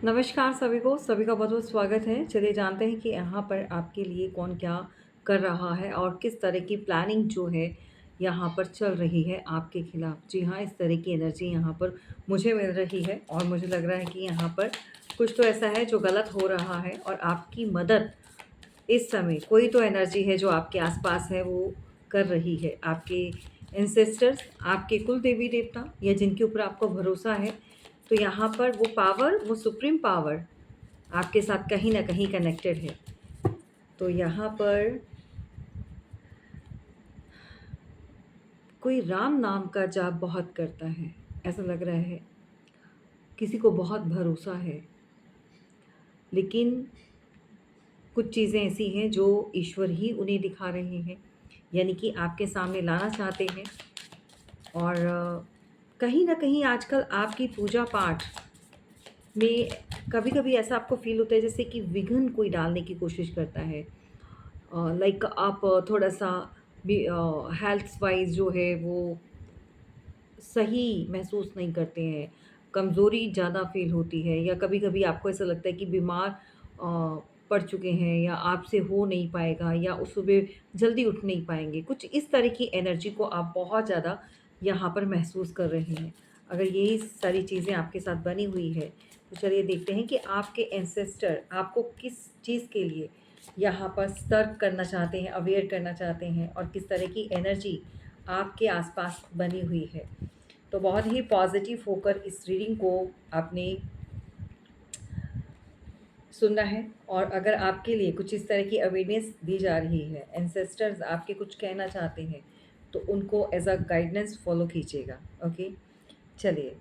नमस्कार सभी का बहुत-बहुत स्वागत है। चलिए जानते हैं कि यहाँ पर आपके लिए कौन क्या कर रहा है और किस तरह की प्लानिंग जो है यहाँ पर चल रही है आपके खिलाफ। जी हाँ, इस तरह की एनर्जी यहाँ पर मुझे मिल रही है और मुझे लग रहा है कि यहाँ पर कुछ तो ऐसा है जो गलत हो रहा है और आपकी मदद इस समय कोई तो एनर्जी है जो आपके आस-पास है वो कर रही है। आपके एंसेस्टर्स, आपके कुल देवी-देवता या जिनके ऊपर आपको भरोसा है, तो यहाँ पर वो पावर, वो सुप्रीम पावर आपके साथ कहीं न कहीं कनेक्टेड है। तो यहाँ पर कोई राम नाम का जाप बहुत करता है, ऐसा लग रहा है। किसी को बहुत भरोसा है, लेकिन कुछ चीज़ें ऐसी हैं जो ईश्वर ही उन्हें दिखा रहे हैं, यानी कि आपके सामने लाना चाहते हैं। और कहीं न कहीं आजकल आपकी पूजा-पाठ में कभी-कभी ऐसा आपको फ़ील होता है जैसे कि विघ्न कोई डालने की कोशिश करता है। लाइक आप थोड़ा-सा भी हेल्थ वाइज़ जो है वो सही महसूस नहीं करते हैं, कमज़ोरी ज़्यादा फ़ील होती है या कभी-कभी आपको ऐसा लगता है कि बीमार पड़ चुके हैं या आपसे हो नहीं पाएगा या उस सुबह जल्दी उठ नहीं पाएँगे। कुछ इस तरह की एनर्जी को आप बहुत ज़्यादा यहाँ पर महसूस कर रहे हैं। अगर यही सारी चीज़ें आपके साथ बनी हुई है, तो चलिए देखते हैं कि आपके एंसेस्टर आपको किस चीज़ के लिए यहाँ पर सतर्क करना चाहते हैं, अवेयर करना चाहते हैं और किस तरह की एनर्जी आपके आसपास बनी हुई है। तो बहुत ही पॉजिटिव होकर इस रीडिंग को आपने सुनना है और अगर आपके लिए कुछ इस तरह की अवेयरनेस दी जा रही है, एंसेस्टर्स आपके कुछ कहना चाहते हैं, तो उनको एज़ अ गाइडेंस फॉलो कीजिएगा। ओके, चलिए।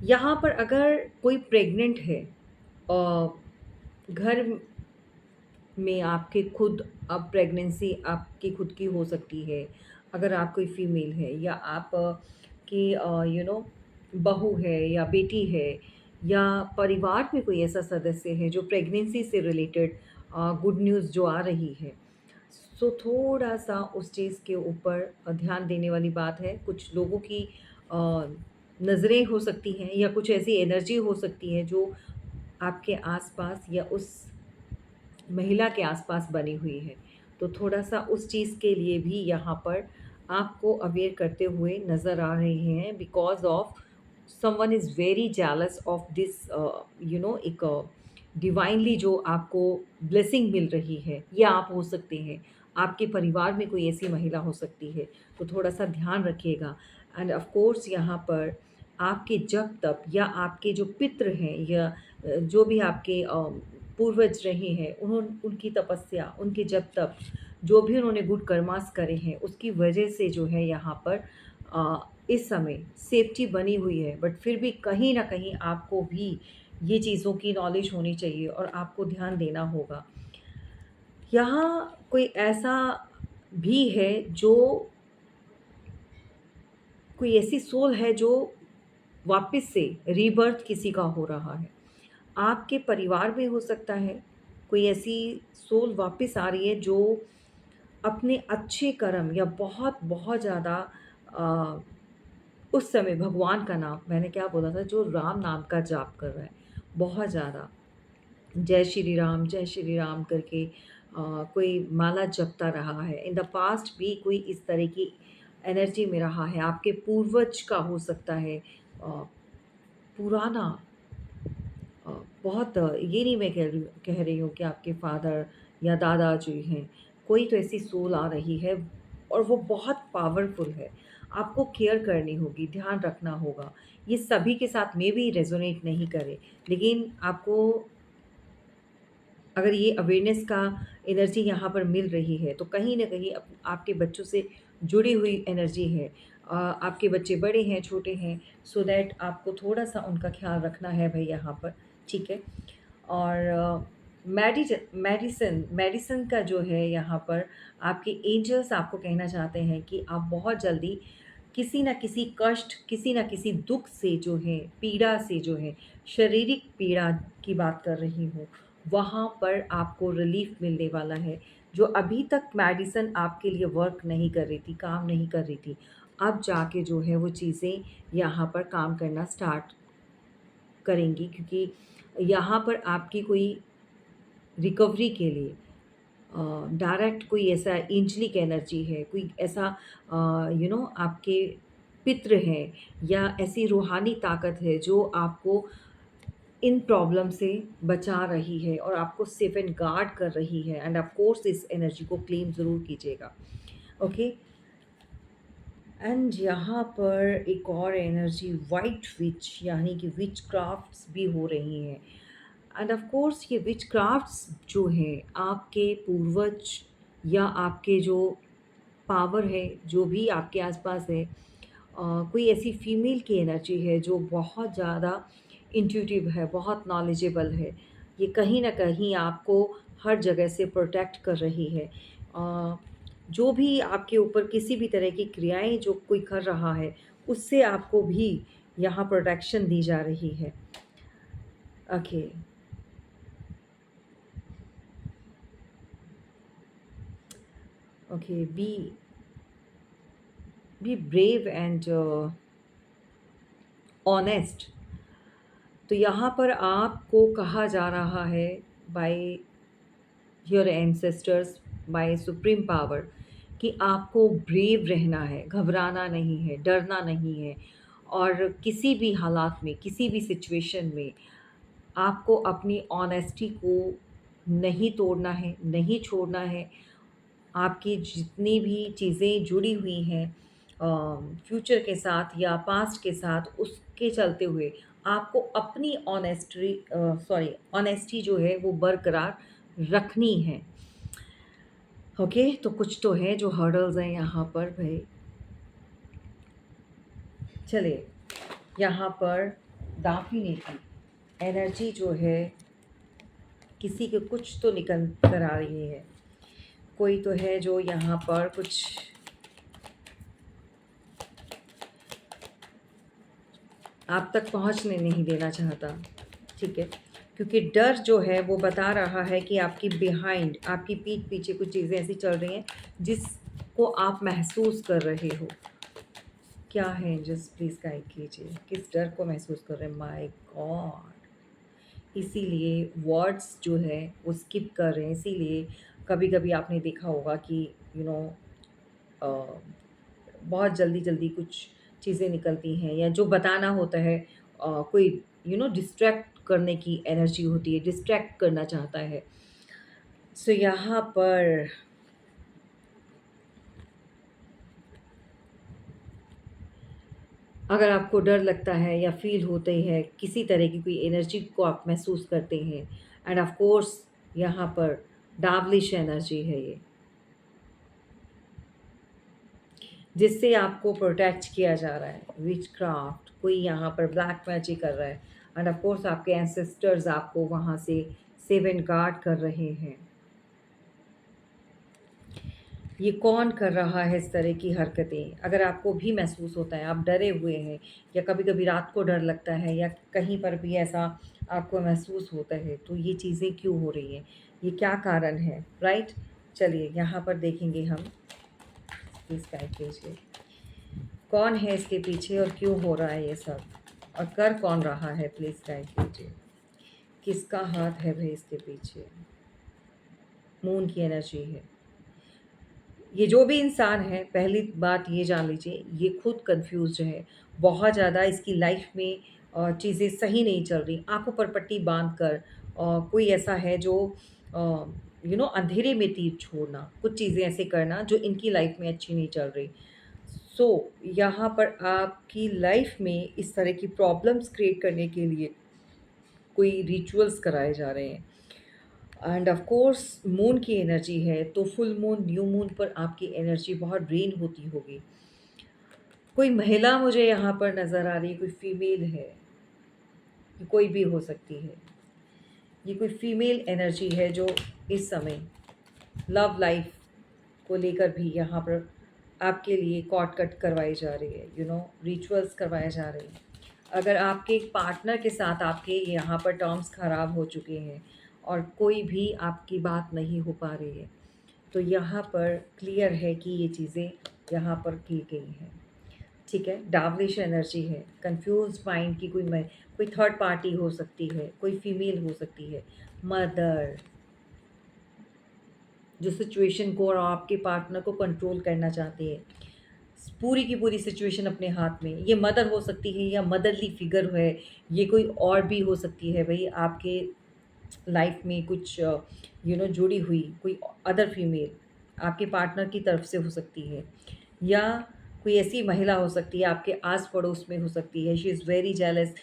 यहाँ पर अगर कोई प्रेग्नेंट है घर में आपके खुद, अब प्रेगनेंसी आपकी खुद की हो सकती है, अगर आप कोई फीमेल है या आप की बहू है या बेटी है या परिवार में कोई ऐसा सदस्य है जो प्रेगनेंसी से रिलेटेड गुड न्यूज़ जो आ रही है, सो थोड़ा-सा उस चीज़ के ऊपर ध्यान देने वाली बात है। कुछ लोगों की नज़रें हो सकती हैं या कुछ ऐसी एनर्जी हो सकती है जो आपके आस-पास या उस महिला के आस-पास बनी हुई है। तो थोड़ा-सा उस चीज़ के लिए भी यहाँ पर आपको अवेयर करते हुए नज़र आ रहे हैं because of someone is very jealous of this एक डिवाइनली जो आपको ब्लेसिंग मिल रही है, ये आप हो सकते हैं। आपके परिवार में कोई ऐसी महिला हो सकती है, तो थोड़ा-सा ध्यान रखिएगा। एंड ऑफ़ कोर्स यहाँ पर आपके जप-तप या आपके जो पितृ हैं या जो भी आपके पूर्वज रहे हैं, उनकी तपस्या, उनके जप-तप, जो भी उन्होंने गुड कर्मास करे हैं, उसकी वजह से जो है यहाँ पर इस समय सेफ्टी बनी हुई है। बट फिर भी कहीं न कहीं आपको भी ये चीज़ों की नॉलेज होनी चाहिए और आपको ध्यान देना होगा। यहाँ कोई ऐसा भी है जो कोई ऐसी सोल है जो वापस से रीबर्थ किसी का हो रहा है। आपके परिवार में हो सकता है, कोई ऐसी सोल वापस आ रही है जो अपने अच्छे कर्म या बहुत ज़्यादा अ, उस समय भगवान का नाम, मैंने क्या बोला था, जो राम नाम का जाप कर रहा है, बहुत ज़्यादा जय श्री राम करके कोई माला जपता रहा है। इन द पास्ट भी कोई इस तरह की एनर्जी में रहा है, आपके पूर्वज का हो सकता है पुराना अ, बहुत ये नहीं मैं कह रही हूँ कि आपके फादर या दादा जी हैं, कोई तो ऐसी सोल आ रही है और वो बहुत पावरफुल है। आपको केयर करनी होगी, ध्यान रखना होगा। ये सभी के साथ में भी रेज़ोनेट नहीं करे, लेकिन आपको अगर ये अवेयरनेस का एनर्जी यहाँ पर मिल रही है, तो कहीं न कहीं आपके बच्चों से जुड़ी हुई एनर्जी है। आपके बच्चे बड़े हैं, छोटे हैं, सो दैट आपको थोड़ा-सा उनका ख़्याल रखना है भई यहाँ पर, ठीक है? और मेडिसिन मेडिसिन का जो है यहाँ पर आपके एंजल्स आपको कहना चाहते हैं कि आप बहुत जल्दी किसी न किसी कष्ट, किसी न किसी दुःख से जो है, पीड़ा से जो है, शारीरिक पीड़ा की बात कर रही हूँ, वहाँ पर आपको रिलीफ़ मिलने वाला है। जो अभी तक मेडिसिन आपके लिए वर्क नहीं कर रही थी, काम नहीं कर रही थी, अब जाके जो है वो चीज़ें यहाँ पर काम करना स्टार्ट करेंगी, क्योंकि यहाँ पर आपकी कोई रिकवरी के लिए डायरेक्ट कोई ऐसा एंजेलिक एनर्जी है, कोई ऐसा आपके पितृ हैं या ऐसी रूहानी ताकत है जो आपको इन प्रॉब्लम से बचा रही है और आपको सेफ एंड गार्ड कर रही है। एंड ऑफ कोर्स इस एनर्जी को क्लेम ज़रूर कीजिएगा। ओके। एंड यहाँ पर एक और एनर्जी वाइट विच, यानी कि विच क्राफ्ट्स भी हो रही हैं। एंड ऑफ कोर्स ये विच क्राफ्ट्स जो हैं आपके पूर्वज या आपके जो पावर है, जो भी आपके आसपास है, कोई ऐसी फीमेल की एनर्जी है जो बहुत ज़्यादा इंट्यूटिव है, बहुत नॉलेजेबल है। ये कहीं न कहीं आपको हर जगह से प्रोटेक्ट कर रही है। जो भी आपके ऊपर किसी भी तरह की क्रियाएँ जो कोई कर रहा है, उससे आपको भी यहाँ प्रोटेक्शन दी जा रही है। Okay. Okay, be brave and honest. तो यहाँ पर आपको कहा जा रहा है by your ancestors, by supreme power, कि आपको ब्रेव रहना है, घबराना नहीं है, डरना नहीं है, और किसी भी हालात में, किसी भी सिचुएशन में आपको अपनी ऑनेस्टी को नहीं तोड़ना है, नहीं छोड़ना है। आपकी जितनी भी चीज़ें जुड़ी हुई हैं फ्यूचर के साथ या पास्ट के साथ, उसके चलते हुए आपको अपनी ऑनेस्टी जो है वो बरकरार रखनी है। ओके, तो कुछ तो है जो हर्डल्स हैं यहाँ पर भाई। चलिए, यहाँ पर दाफिने की एनर्जी जो है किसी के कुछ तो निकल कर आ रही है। कोई तो है जो यहाँ पर कुछ आप तक पहुँचने नहीं देना चाहता, ठीक है? क्योंकि डर जो है वो बता रहा है कि आपकी बिहाइंड, आपकी पीठ पीछे कुछ चीज़ें ऐसी चल रही हैं जिसको आप महसूस कर रहे हो। क्या है? जस्ट प्लीज़ गाइड कीजिए, किस डर को महसूस कर रहे हैं? My God! इसीलिए वर्ड्स जो है वो स्किप कर रहे हैं। इसीलिए कभी-कभी आपने देखा होगा कि यू नो अ, बहुत जल्दी-जल्दी कुछ चीज़ें निकलती हैं, या जो बताना होता है कोई डिस्ट्रैक्ट करने की एनर्जी होती है, डिस्ट्रैक्ट करना चाहता है। सो यहाँ पर अगर आपको डर लगता है या फ़ील होते है, किसी तरह की कोई एनर्जी को आप महसूस करते हैं, एंड ऑफ़ कोर्स यहाँ पर डार्विश एनर्जी है ये, जिससे आपको प्रोटेक्ट किया जा रहा है। विचक्राफ्ट, कोई यहाँ पर ब्लैक मैजिक कर रहा है, एंड ऑफ़ कोर्स आपके एंसेस्टर्स आपको वहाँ से सेव एंड गार्ड कर रहे हैं। ये कौन कर रहा है इस तरह की हरकतें? अगर आपको भी महसूस होता है, आप डरे हुए हैं, या कभी-कभी रात को डर लगता है, या कहीं पर भी ऐसा आपको महसूस होता है, तो ये चीज़ें क्यों हो रही हैं? ये क्या कारण है? राइट? चलिए यहाँ पर देखेंगे हम। प्लीज़ गाइड कीजिए। कौन है इसके पीछे और क्यों हो रहा है ये सब? और कर कौन रहा है? प्लीज़ गाइड कीजिए। किसका हाथ है भई इसके पीछे? मून की एनर्जी है। ये जो भी इंसान है, पहली बात ये जान लीजिए, ये खुद कन्फ्यूज़्ड है। बहुत ज़्यादा इसकी लाइफ़ में चीज़ें सही नहीं चल रही। आँखों पर पट्टी बाँध कर कोई ऐसा है जो अंधेरे में तीर छोड़ना, कुछ चीज़ें ऐसे करना जो इनकी लाइफ़ में अच्छी नहीं चल रही। सो यहाँ पर आपकी लाइफ़ में इस तरह की प्रॉब्लम्स क्रिएट करने के लिए कोई रिचुअल्स कराए जा रहे हैं। एंड ऑफ कोर्स मून की एनर्जी है, तो फुल मून, न्यू मून पर आपकी एनर्जी बहुत ड्रेन होती होगी। कोई महिला मुझे यहाँ पर नज़र आ रही है, कोई फीमेल है, ये कोई भी हो सकती है। ये कोई फीमेल एनर्जी है जो इस समय लव लाइफ को लेकर भी यहाँ पर आपके लिए कॉट कट करवाई जा रही है, रिचुअल्स करवाए जा रहे हैं। अगर आपके पार्टनर के साथ आपके यहाँ पर टर्म्स ख़राब हो चुके हैं और कोई भी आपकी बात नहीं हो पा रही है, तो यहाँ पर क्लियर है कि ये चीज़ें यहाँ पर की गई हैं। ठीक है? डार्विश एनर्जी है, कन्फ्यूज़्ड माइंड की कोई थर्ड पार्टी हो सकती है, कोई फीमेल हो सकती है, मदर, जो सिचुएशन को और आपके पार्टनर को कंट्रोल करना चाहती है। पूरी की पूरी सिचुएशन अपने हाथ में। ये मदर हो सकती है या मदरली फिगर है, ये कोई और भी हो सकती है भई आपके लाइफ में कुछ जुड़ी हुई कोई अदर फीमेल आपके पार्टनर की तरफ से हो सकती है, या कोई ऐसी महिला हो सकती है आपके आस पड़ोस में हो सकती है, शी इज़ वेरी जेलस।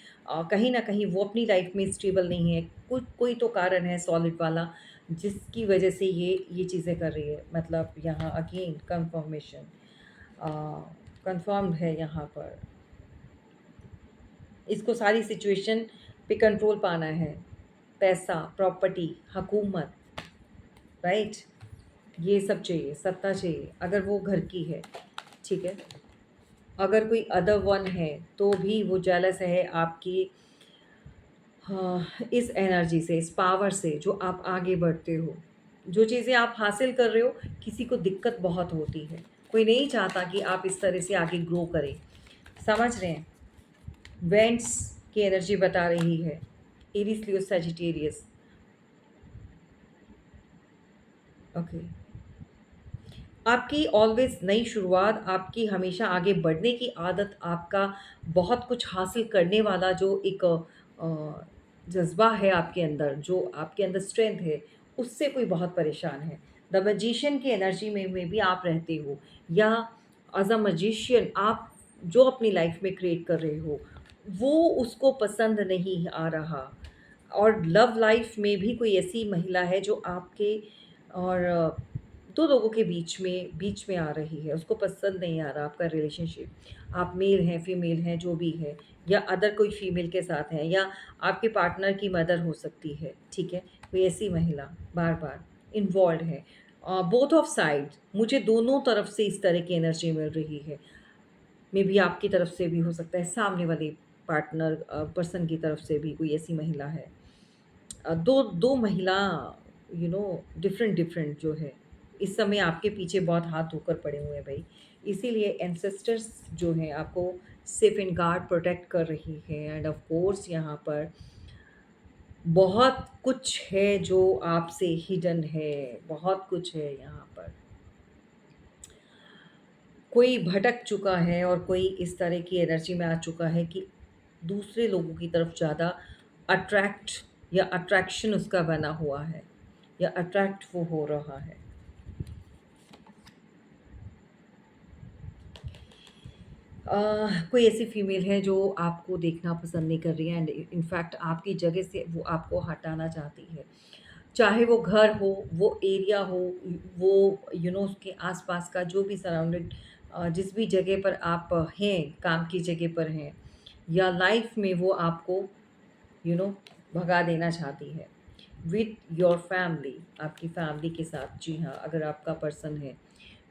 कहीं ना कहीं वो अपनी लाइफ में स्टेबल नहीं है, कुछ कोई तो कारण है सॉलिड वाला जिसकी वजह से ये चीज़ें कर रही है। मतलब यहाँ अगेन कंफर्मेशन कंफर्म्ड है यहाँ पर। इसको सारी सिचुएशन पे कंट्रोल पाना है, पैसा, प्रॉपर्टी, हुकूमत, राइट? ये सब चाहिए, सत्ता चाहिए, अगर वो घर की है, ठीक है? अगर कोई अदर वन है, तो भी वो जेलस है आपकी हाँ, इस एनर्जी से, इस पावर से जो आप आगे बढ़ते हो। जो चीज़ें आप हासिल कर रहे हो, किसी को दिक्कत बहुत होती है। कोई नहीं चाहता कि आप इस तरह से आगे ग्रो करें। समझ रहे हैं? वेंट्स की एनर्जी बता रही है, एरीज, लियो, सजिटेरियस। ओके। आपकी ऑलवेज़ नई शुरुआत, आपकी हमेशा आगे बढ़ने की आदत, आपका बहुत कुछ हासिल करने वाला जो एक जज़्बा है आपके अंदर, जो आपके अंदर स्ट्रेंथ है, उससे कोई बहुत परेशान है। द मैजिशियन की एनर्जी में भी आप रहते हो, या एज़ अ मैजिशियन आप जो अपनी लाइफ़ में क्रिएट कर रहे हो, वो उसको पसंद नहीं आ रहा। और लव लाइफ़ में भी कोई ऐसी महिला है जो आपके और 2 लोगों के बीच में आ रही है, उसको पसंद नहीं आ रहा आपका रिलेशनशिप। आप मेल हैं, फीमेल हैं, जो भी है, या अदर कोई फीमेल के साथ हैं, या आपके पार्टनर की मदर हो सकती है, ठीक है? कोई ऐसी महिला बार-बार इन्वॉल्व्ड है। बोथ ऑफ साइड मुझे दोनों तरफ से इस तरह की एनर्जी मिल रही है। मेबी आपकी तरफ से भी हो सकता है, सामने वाले पार्टनर पर्सन की तरफ से भी कोई ऐसी महिला है। दो दो महिला डिफरेंट डिफरेंट जो है, इस समय आपके पीछे बहुत हाथ धोकर पड़े हुए हैं भाई। इसीलिए एंसेस्टर्स जो हैं आपको सेफ एंड गार्ड प्रोटेक्ट कर रही है। एंड ऑफ कोर्स यहाँ पर बहुत कुछ है जो आपसे हिडन है, बहुत कुछ है यहाँ पर। कोई भटक चुका है और कोई इस तरह की एनर्जी में आ चुका है कि दूसरे लोगों की तरफ ज़्यादा अट्रैक्ट या अट्रैक्शन उसका बना हुआ है, या अट्रैक्ट वो हो रहा है। कोई ऐसी फीमेल है जो आपको देखना पसंद नहीं कर रही है, एंड इनफैक्ट आपकी जगह से वो आपको हटाना चाहती है। चाहे वो घर हो, वो एरिया हो, वो उसके आसपास का जो भी सराउंडेड जिस भी जगह पर आप हैं, काम की जगह पर हैं, या लाइफ में वो आपको यू नो भगा देना चाहती है विथ योर फैमिली, आपकी फैमिली के साथ। जी हाँ, अगर आपका पर्सन है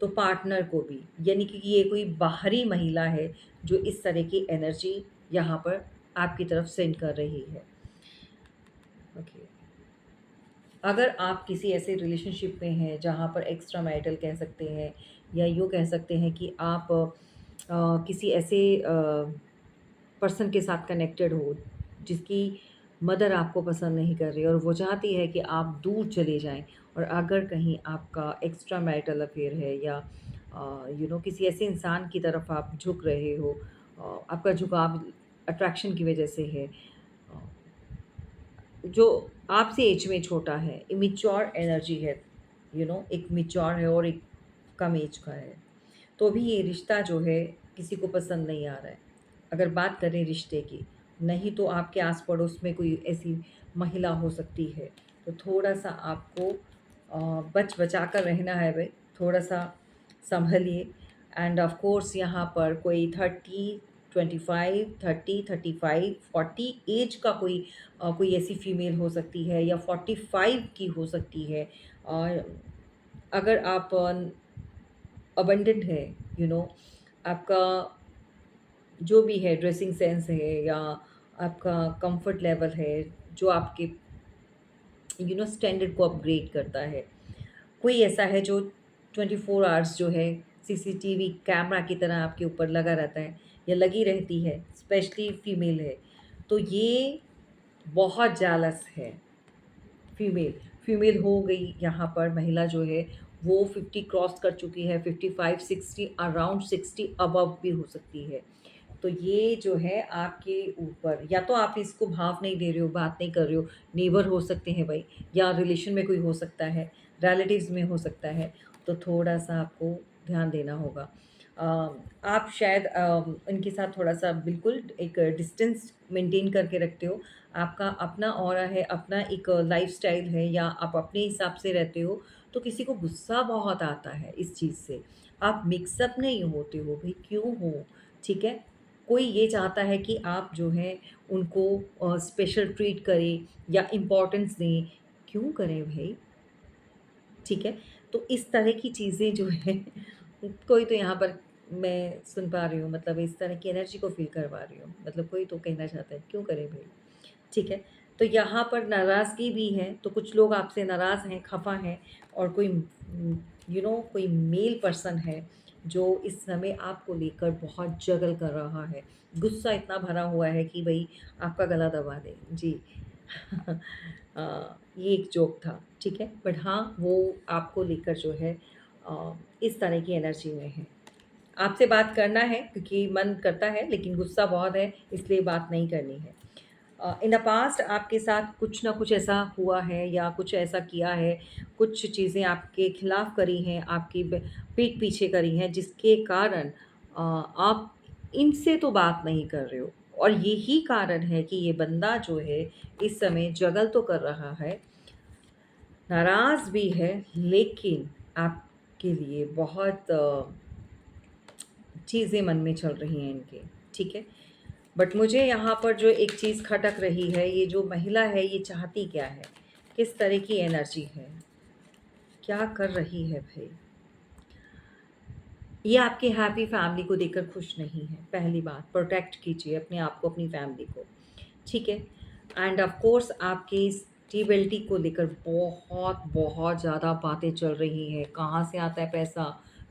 तो पार्टनर को भी, यानी कि ये कोई बाहरी महिला है जो इस तरह की एनर्जी यहाँ पर आपकी तरफ सेंड कर रही है। ओके। अगर आप किसी ऐसे रिलेशनशिप में हैं जहाँ पर एक्स्ट्रा मैरिटल कह सकते हैं, या यूँ कह सकते हैं कि आप किसी ऐसे पर्सन के साथ कनेक्टेड हो जिसकी मदर आपको पसंद नहीं कर रही और वो चाहती है कि आप दूर चले जाएं, और अगर कहीं आपका एक्स्ट्रा मैरिटल अफेयर है, या किसी ऐसे इंसान की तरफ आप झुक रहे हो, आपका झुकाव अट्रैक्शन की वजह से है, अ, जो आपसे एज में छोटा है, इमेच्योर एनर्जी है, एक मैच्योर है और एक कम एज का है, तो भी ये रिश्ता जो है किसी को पसंद नहीं आ रहा है। अगर बात करें रिश्ते की, नहीं तो आपके आस-पड़ोस में कोई ऐसी महिला हो सकती है, तो थोड़ा-सा आपको बच-बचा कर रहना है भई, थोड़ा-सा सँभलिए। एंड ऑफ़ कोर्स यहाँ पर कोई 30, 25, 30, 35, 40 ऐज का कोई ऐसी फीमेल हो सकती है, या 45 की हो सकती है। अगर आप अबंडेंट है, यू नो आपका जो भी है ड्रेसिंग सेंस है, या आपका कंफर्ट लेवल है, जो आपके स्टैंडर्ड को अपग्रेड करता है। कोई ऐसा है जो 24 आवर्स जो है सीसीटीवी कैमरा की तरह आपके ऊपर लगा रहता है या लगी रहती है, स्पेशली फीमेल है, तो ये बहुत जेलस है। फीमेल फीमेल हो गई यहाँ पर, महिला जो है वो 50 क्रॉस कर चुकी है, 55 60 अराउंड 60 अबव भी हो सकती है। तो ये जो है आपके ऊपर, या तो आप इसको भाव नहीं दे रहे हो, बात नहीं कर रहे हो, नेबर हो सकते हैं भाई, या रिलेशन में कोई हो सकता है, रिलेटिव्स में हो सकता है, तो थोड़ा-सा आपको ध्यान देना होगा। अ, आप शायद इनके साथ थोड़ा-सा बिल्कुल एक डिस्टेंस मेंटेन करके रखते हो। आपका अपना ऑरा है, अपना एक लाइफ़स्टाइल है, या आप अपने हिसाब से रहते हो, तो किसी को गुस्सा बहुत आता है इस चीज़ से। आप मिक्स अप नहीं होते हो भई, क्यों हो? ठीक है? कोई ये चाहता है कि आप जो है उनको स्पेशल ट्रीट करें या इम्पोर्टेंस दें, क्यों करें भई? ठीक है? तो इस तरह की चीज़ें जो है कोई तो यहाँ पर मैं सुन पा रही हूँ, मतलब इस तरह की एनर्जी को फ़ील करवा रही हूँ। मतलब कोई तो कहना चाहता है, क्यों करें भई? ठीक है? तो यहाँ पर नाराज़गी भी है, तो कुछ लोग आपसे नाराज़ हैं, ख़फ़ा हैं, और कोई कोई मेल पर्सन है जो इस समय आपको लेकर बहुत जगल कर रहा है। गुस्सा इतना भरा हुआ है कि भई आपका गला दबा दे। जी। ये एक जोक था, ठीक है? बट हाँ, वो आपको लेकर जो है इस तरह की एनर्जी में है। आपसे बात करना है क्योंकि मन करता है, लेकिन गुस्सा बहुत है, इसलिए बात नहीं करनी है। इन द पास्ट आपके साथ कुछ ना कुछ ऐसा हुआ है या कुछ ऐसा किया है, कुछ चीज़ें आपके खिलाफ करी हैं, आपकी पीठ पीछे करी हैं, जिसके कारण आप इनसे तो बात नहीं कर रहे हो, और यही कारण है कि ये बंदा जो है इस समय जगल तो कर रहा है, नाराज़ भी है, लेकिन आपके लिए बहुत चीज़ें मन में चल रही हैं इनके, ठीक है? बट मुझे यहाँ पर जो एक चीज़ खटक रही है, ये जो महिला है ये चाहती क्या है? किस तरह की एनर्जी है? क्या कर रही है भई? ये आपकी हैप्पी फैमिली को देखकर खुश नहीं है, पहली बात। प्रोटेक्ट कीजिए अपने आप को, अपनी फैमिली को, ठीक है? एंड ऑफ़ कोर्स आपकी स्टेबिलिटी को लेकर बहुत ज़्यादा बातें चल रही हैं। कहाँ से आता है पैसा?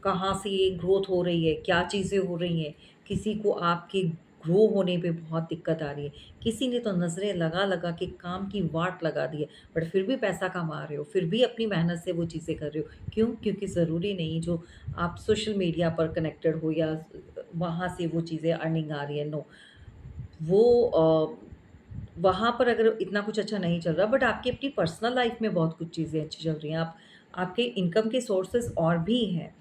कहाँ से ये ग्रोथ हो रही है? क्या चीज़ें हो रही हैं? किसी को आपके ग्रो होने पे बहुत दिक्कत आ रही है। किसी ने तो नज़रें लगा-लगा के काम की वाट लगा दी है, बट फिर भी पैसा कमा रहे हो, फिर भी अपनी मेहनत से वो चीज़ें कर रहे हो। क्यों? क्योंकि ज़रूरी नहीं जो आप सोशल मीडिया पर कनेक्टेड हो या वहाँ से वो चीज़ें अर्निंग आ रही है, नो। वो वहाँ पर अगर इतना कुछ अच्छा नहीं चल रहा, बट आपकी अपनी पर्सनल लाइफ में बहुत कुछ चीज़ें अच्छी चल रही हैं। आपके इनकम के सोर्सेज़ और भी हैं।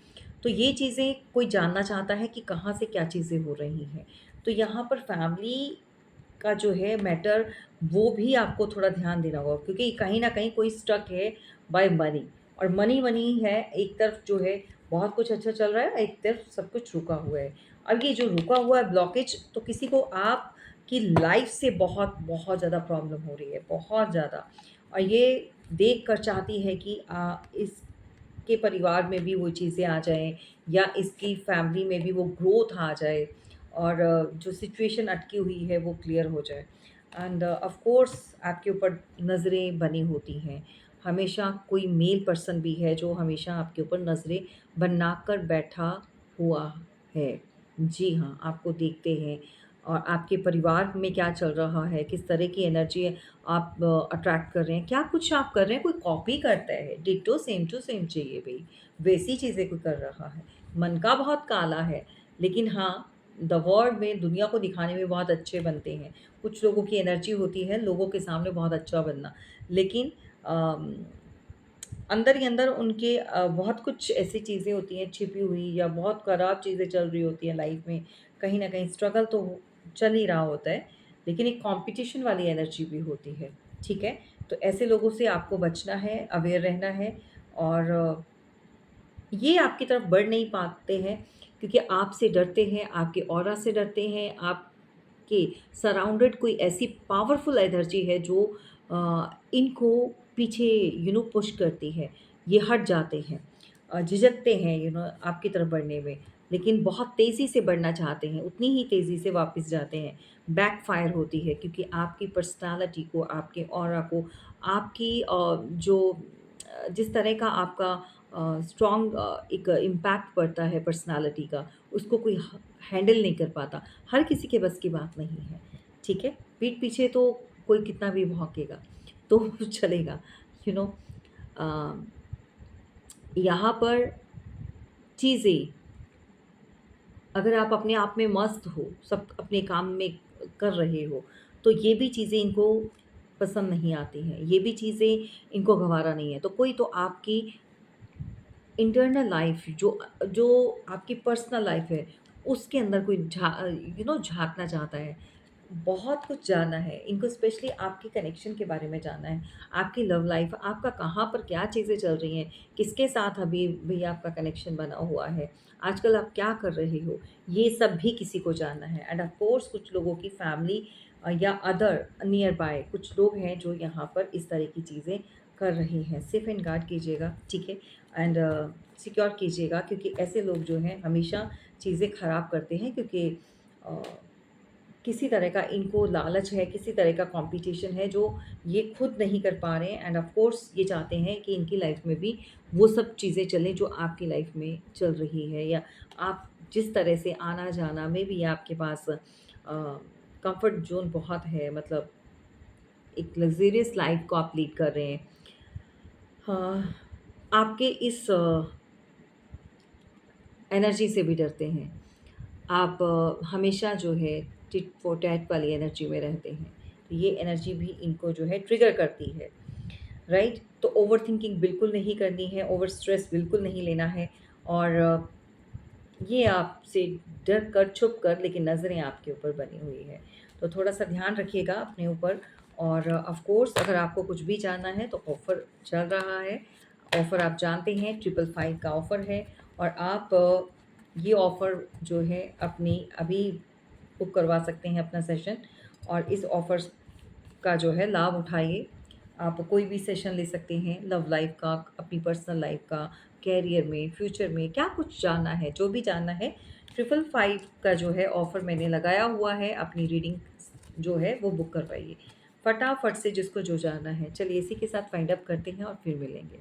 तो ये चीज़ें कोई जानना चाहता है कि कहाँ से क्या चीज़ें हो रही हैं। तो यहाँ पर फैमिली का जो है मैटर, वो भी आपको थोड़ा ध्यान देना होगा, क्योंकि कहीं न कहीं कोई स्टक है बाय मनी, और मनी है, एक तरफ जो है बहुत कुछ अच्छा चल रहा है, एक तरफ सब कुछ रुका हुआ है। अब ये जो रुका हुआ है ब्लॉकेज, तो किसी को आपकी लाइफ़ से बहुत ज़्यादा प्रॉब्लम हो रही है, बहुत ज़्यादा, और ये देख कर चाहती है कि इसके परिवार में भी वो चीज़ें आ जाएँ, या इसकी फैमिली में भी वो ग्रोथ आ जाए, और जो सिचुएशन अटकी हुई है वो क्लियर हो जाए। एंड ऑफ कोर्स आपके ऊपर नज़रें बनी होती हैं। हमेशा कोई मेल पर्सन भी है जो हमेशा आपके ऊपर नज़रें बनाकर बैठा हुआ है। जी हाँ, आपको देखते हैं, और आपके परिवार में क्या चल रहा है, किस तरह की एनर्जी आप अट्रैक्ट कर रहे हैं, क्या कुछ आप कर रहे हैं, कोई कॉपी करता है, डिट्टो सेम टू सेम चाहिए भई, वैसी चीज़ें कोई कर रहा है। मन का बहुत काला है, लेकिन हाँ, द वर्ल्ड में दुनिया को दिखाने में बहुत अच्छे बनते हैं। कुछ लोगों की एनर्जी होती है लोगों के सामने बहुत अच्छा बनना, लेकिन अम, अंदर ही अंदर उनके बहुत कुछ ऐसी चीज़ें होती हैं छिपी हुई, या बहुत ख़राब चीज़ें चल रही होती हैं लाइफ़ में। कहीं न कहीं स्ट्रगल तो चल ही रहा होता है, लेकिन एक कॉम्पिटिशन वाली एनर्जी भी होती है, ठीक है? तो ऐसे लोगों से आपको बचना है, अवेयर रहना है, और ये आपकी तरफ बढ़ नहीं पाते हैं क्योंकि आपसे डरते हैं, आपके ऑरा से डरते हैं, आपके सराउंडेड कोई ऐसी पावरफुल एनर्जी है जो इनको पीछे पुश करती है। ये हट जाते हैं, झिझकते हैं आपकी तरफ बढ़ने में, लेकिन बहुत तेज़ी से बढ़ना चाहते हैं, उतनी ही तेज़ी से वापस जाते हैं। बैकफ़ायर होती है क्योंकि आपकी पर्सनैलिटी को, आपके ऑरा को, आपकी जो जिस तरह का आपका स्ट्रॉन्ग एक इम्पैक्ट पड़ता है पर्सनैलिटी का, उसको कोई हैंडल नहीं कर पाता। हर किसी के बस की बात नहीं है, ठीक है? पीठ पीछे तो कोई कितना भी भौंकेगा, तो चलेगा, यू नो। अ, यहाँ पर चीज़ें, अगर आप अपने आप में मस्त हो, सब अपने काम में कर रहे हो, तो ये भी चीज़ें इनको पसंद नहीं आती हैं, ये भी चीज़ें इनको गँवारा नहीं है। तो कोई तो आपकी इंटरनल लाइफ़ जो आपकी पर्सनल लाइफ़ है, उसके अंदर कोई झाँकना चाहता है। बहुत कुछ जानना है, इनको स्पेशली आपके कनेक्शन के बारे में जानना है, आपकी लव लाइफ़, आपका कहाँ पर क्या चीज़ें चल रही हैं, किसके साथ अभी भी आपका कनेक्शन बना हुआ है, आजकल आप क्या कर रहे हो, ये सब भी किसी को जानना है। एंड ऑफ़ कोर्स कुछ लोगों की फैमिली या अदर नियर बाय कुछ लोग हैं जो यहाँ पर इस तरह की चीज़ें कर रहे हैं। सेफ एंड गार्ड कीजिएगा, ठीक है? एंड सिक्योर कीजिएगा, क्योंकि ऐसे लोग जो हैं हमेशा चीज़ें ख़राब करते हैं, क्योंकि अ, किसी तरह का इनको लालच है, किसी तरह का कॉम्पिटिशन है जो ये खुद नहीं कर पा रहे हैं। एंड ऑफ़ कोर्स ये चाहते हैं कि इनकी लाइफ़ में भी वो सब चीज़ें चलें जो आपकी लाइफ़ में चल रही है, या आप जिस तरह से आना-जाना में भी आपके पास कम्फ़र्ट ज़ोन बहुत है, मतलब एक लग्ज़रियस लाइफ़ को आप लीड कर रहे हैं। हाँ, आपके इस एनर्जी से भी डरते हैं। आप हमेशा जो है टिट फॉर टैट वाली एनर्जी में रहते हैं। तो ये एनर्जी भी इनको जो है ट्रिगर करती है, राइट? तो ओवरथिंकिंग बिल्कुल नहीं करनी है, ओवर स्ट्रेस बिल्कुल नहीं लेना है, और ये आपसे डर कर, छुप कर, लेकिन नज़रें आपके ऊपर बनी हुई है। तो थोड़ा-सा ध्यान रखिएगा अपने ऊपर, और ऑफ़ कोर्स अगर आपको कुछ भी जानना है तो ऑफ़र चल रहा है। ऑफ़र आप जानते हैं 555 का ऑफ़र है, और आप ये ऑफ़र जो है अपनी अभी बुक करवा सकते हैं अपना सेशन, और इस ऑफ़र्स का जो है लाभ उठाइए। आप कोई भी सेशन ले सकते हैं, लव लाइफ़ का, अपनी पर्सनल लाइफ़ का, करियर में, फ्यूचर में क्या कुछ जानना है, जो भी जानना है, 555 का जो है ऑफ़र मैंने लगाया हुआ है, अपनी रीडिंग जो है वो बुक करवाइए। फटाफट से जिसको जो जानना है। चलिए इसी के साथ वाइंड अप करते हैं और फिर मिलेंगे।